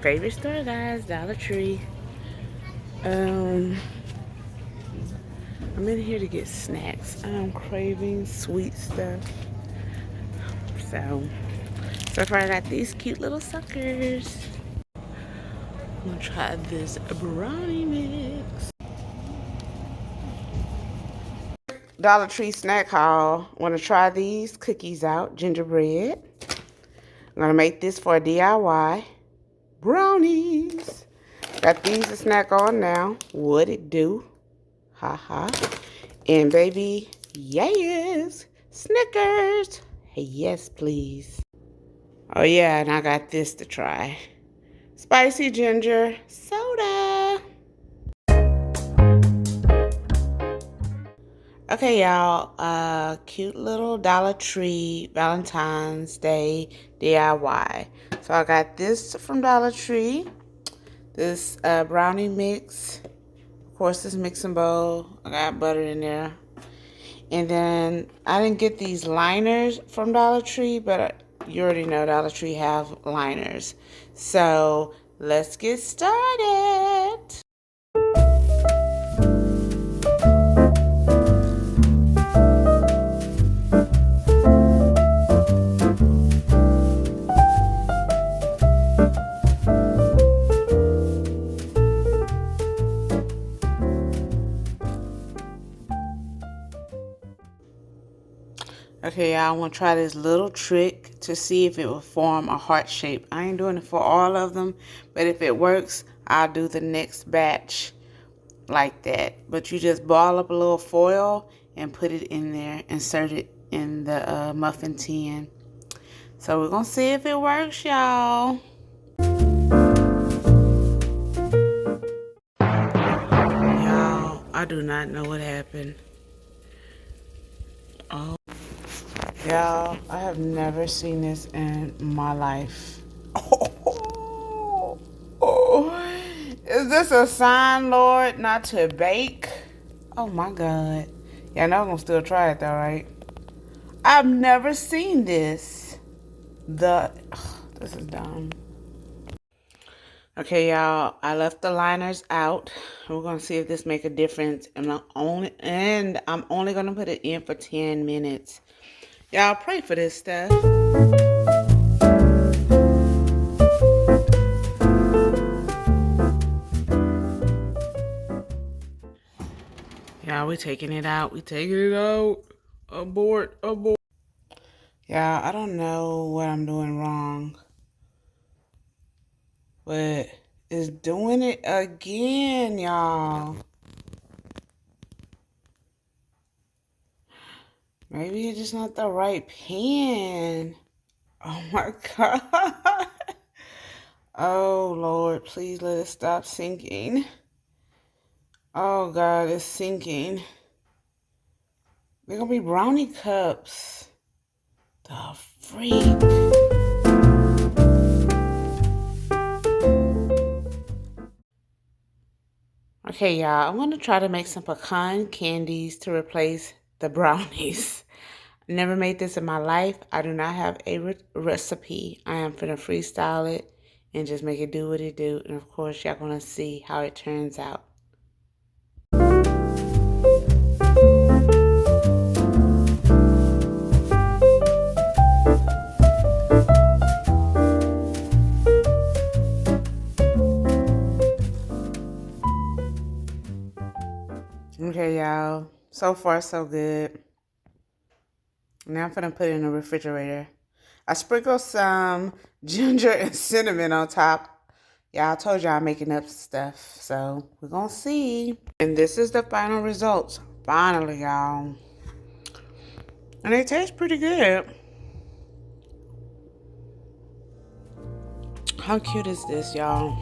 favorite store, guys, Dollar Tree. I'm in here to get snacks. I'm craving sweet stuff. So far I got these cute little suckers. I'm gonna try this brownie mix. Dollar Tree snack haul. Want to try these cookies out, gingerbread. I'm gonna make this for a DIY. Brownies. Got these to snack on now. What it do? Ha. And baby, yes, Snickers. Hey, yes, please. Oh yeah, and I got this to try. Spicy ginger soda. Okay, y'all, cute little Dollar Tree Valentine's Day DIY. So I got this from Dollar Tree. This brownie mix. Of course, this mixing bowl. I got butter in there. And then I didn't get these liners from Dollar Tree, but you already know Dollar Tree have liners. So let's get started. Okay, y'all, I want to try this little trick to see if it will form a heart shape. I ain't doing it for all of them, but if it works, I'll do the next batch like that. But you just ball up a little foil and put it in there, insert it in the muffin tin. So we're going to see if it works, y'all. Y'all, I do not know what happened. Oh. Y'all, I have never seen this in my life. Is this a sign, Lord, not to bake? Oh my God. Yeah, I know I'm gonna still try it though, right? I've never seen this. This is dumb. Okay, y'all, I left the liners out. We're gonna see if this make a difference. And I'm only gonna put it in for 10 minutes. Y'all pray for this stuff. Y'all, we taking it out. We taking it out. Abort. Y'all, I don't know what I'm doing wrong, but it's doing it again, y'all. Maybe it's just not the right pan. Oh my God. Oh Lord, please let it stop sinking. Oh God, it's sinking. They're gonna be brownie cups. The freak. Okay, y'all, I'm gonna try to make some pecan candies to replace the brownies. Never made this in my life. I do not have a recipe. I am finna freestyle it and just make it do what it do. And of course, y'all gonna see how it turns out. Okay, y'all. So far, so good. Now I'm finna put it in the refrigerator. I sprinkled some ginger and cinnamon on top. Yeah, I told y'all I'm making up stuff. So we're gonna see. And this is the final results. Finally, y'all. And they taste pretty good. How cute is this, y'all?